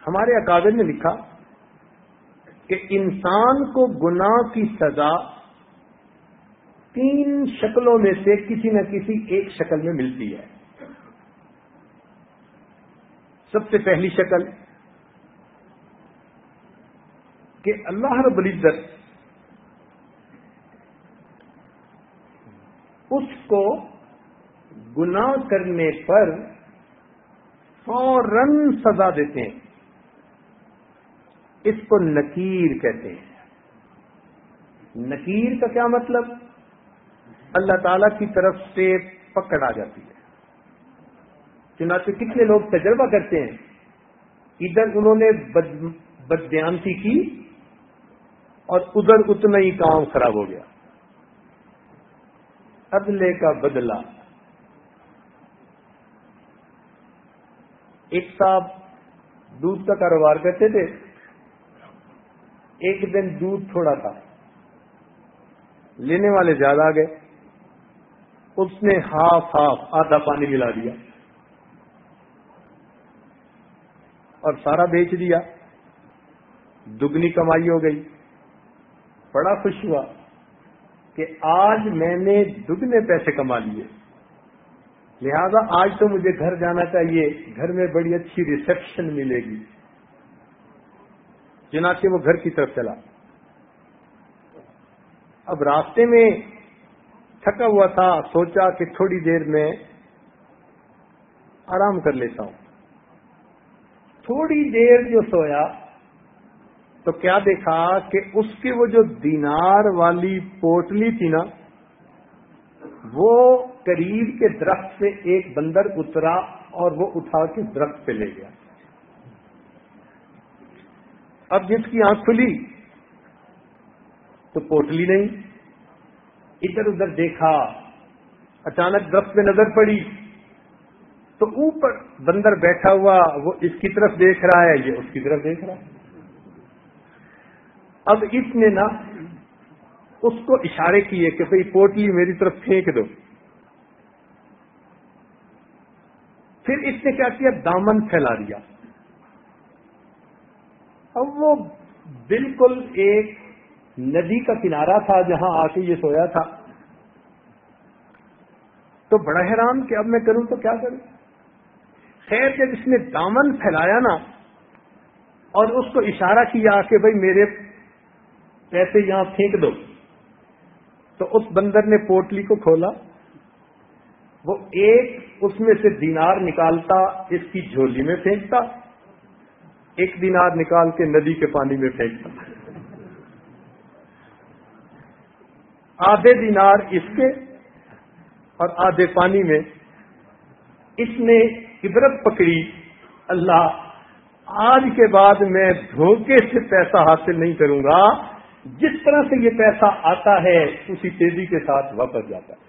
ہمارے اکابر نے لکھا کہ انسان کو گناہ کی سزا 3 شکلوں میں سے کسی نہ کسی ایک شکل میں ملتی ہے. سب سے پہلی شکل کہ اللہ رب العزت اس کو گناہ کرنے پر فوراً سزا دیتے ہیں. اس کو نکیر کہتے ہیں. نکیر کا کیا مطلب؟ اللہ تعالی کی طرف سے پکڑ آ جاتی ہے. چنانچہ کتنے لوگ تجربہ کرتے ہیں، ادھر انہوں نے بددیانتی کی اور ادھر اتنا ہی کام خراب ہو گیا. عدلے کا بدلہ. ایک صاحب دودھ کا کاروبار کرتے تھے. ایک دن دودھ تھوڑا تھا، لینے والے زیادہ آ گئے. اس نے ہاف آدھا پانی ملا دیا اور سارا بیچ دیا. دگنی کمائی ہو گئی. بڑا خوش ہوا کہ آج میں نے دگنے پیسے کما لیے، لہذا آج تو مجھے گھر جانا چاہیے، گھر میں بڑی اچھی ریسپشن ملے گی. چنانچہ وہ گھر کی طرف چلا. اب راستے میں تھکا ہوا تھا، سوچا کہ تھوڑی دیر میں آرام کر لیتا ہوں. تھوڑی دیر جو سویا تو کیا دیکھا کہ اس کی وہ جو دینار والی پوٹلی تھی نا، وہ قریب کے درخت سے ایک بندر اترا اور وہ اٹھا کے درخت پہ لے گیا. اب جس کی آنکھ کھلی تو پوٹلی نہیں. ادھر ادھر دیکھا، اچانک درخت پہ نظر پڑی تو اوپر بندر بیٹھا ہوا، وہ اس کی طرف دیکھ رہا ہے، یہ اس کی طرف دیکھ رہا ہے. اب اس نے نا اس کو اشارے کیے کہ بھئی پوٹلی میری طرف پھینک دو. پھر اس نے کیا کیا، دامن پھیلا دیا. اب وہ بالکل ایک ندی کا کنارہ تھا جہاں آ کے یہ سویا تھا. تو بڑا حیران کہ اب میں کروں تو کیا کروں. خیر جب اس نے دامن پھیلایا نا اور اس کو اشارہ کیا کہ بھئی میرے پیسے یہاں پھینک دو، تو اس بندر نے پوٹلی کو کھولا. وہ ایک اس میں سے دینار نکالتا، اس کی جھولی میں پھینکتا، ایک دینار نکال کے ندی کے پانی میں پھینکتا. آدھے دینار اس کے اور آدھے پانی میں. اس نے عبرت پکڑی، اللہ آج کے بعد میں دھوکے سے پیسہ حاصل نہیں کروں گا. جس طرح سے یہ پیسہ آتا ہے اسی تیزی کے ساتھ واپس جاتا ہے.